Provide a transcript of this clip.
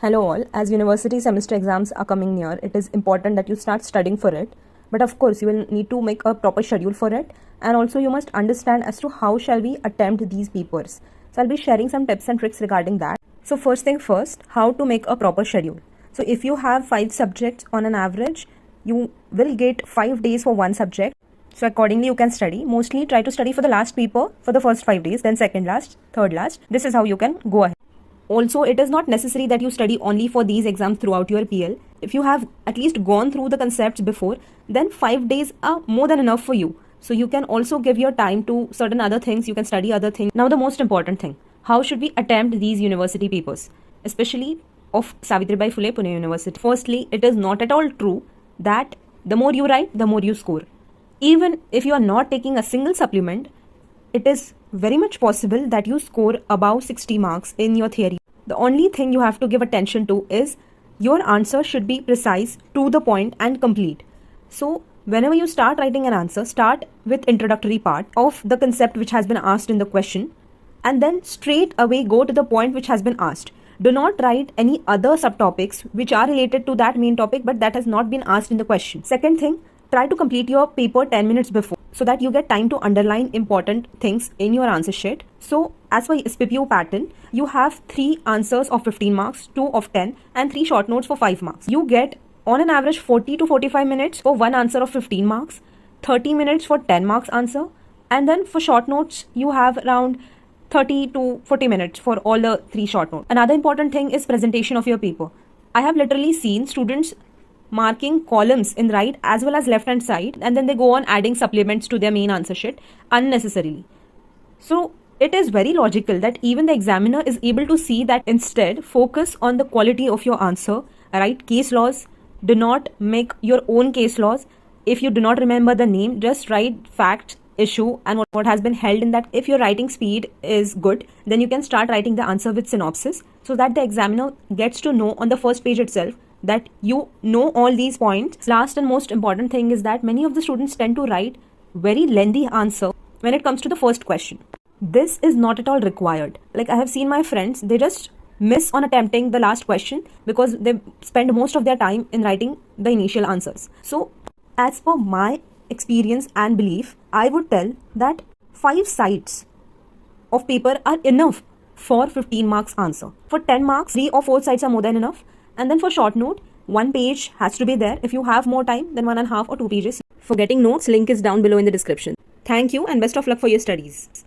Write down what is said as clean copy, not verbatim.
Hello all, as university semester exams are coming near, it is important that you start studying for it. But of course, you will need to make a proper schedule for it. And also you must understand as to how shall we attempt these papers. So I'll be sharing some tips and tricks regarding that. So first thing first, how to make a proper schedule. So if you have 5 subjects on an average, you will get 5 days for one subject. So accordingly you can study. Mostly try to study for the last paper for the first 5 days, then second last, third last. This is how you can go ahead. Also, it is not necessary that you study only for these exams throughout your PL. If you have at least gone through the concepts before, then 5 days are more than enough for you. So you can also give your time to certain other things, you can study other things. Now the most important thing, how should we attempt these university papers? Especially of Savitribai Phule Pune University. Firstly, it is not at all true that the more you write, the more you score. Even if you are not taking a single supplement, it is very much possible that you score above 60 marks in your theory. The only thing you have to give attention to is your answer should be precise, to the point and complete. So whenever you start writing an answer, start with introductory part of the concept which has been asked in the question and then straight away go to the point which has been asked. Do not write any other subtopics which are related to that main topic but that has not been asked in the question. Second thing, try to complete your paper 10 minutes before so that you get time to underline important things in your answer sheet. So as for SPPO pattern, you have 3 answers of 15 marks, 2 of 10 and 3 short notes for 5 marks. You get on an average 40 to 45 minutes for one answer of 15 marks, 30 minutes for 10 marks answer, and then for short notes you have around 30 to 40 minutes for all the 3 short notes. Another important thing is presentation of your paper. I have literally seen students marking columns in right as well as left hand side and then they go on adding supplements to their main answer sheet unnecessarily. So it is very logical that even the examiner is able to see that. Instead, focus on the quality of your answer. Write case laws. Do not make your own case laws. If you do not remember the name, just write fact, issue and what has been held in that. If your writing speed is good, then you can start writing the answer with synopsis so that the examiner gets to know on the first page itself that you know all these points. Last and most important thing is that many of the students tend to write very lengthy answer when it comes to the first question. This is not at all required. Like I have seen my friends, they just miss on attempting the last question because they spend most of their time in writing the initial answers. So as per my experience and belief, I would tell that 5 sides of paper are enough for 15 marks answer. For 10 marks, 3 or 4 sides are more than enough. And then for short note, 1 page has to be there. If you have more time, then 1.5 or 2 pages. For getting notes, link is down below in the description. Thank you and best of luck for your studies.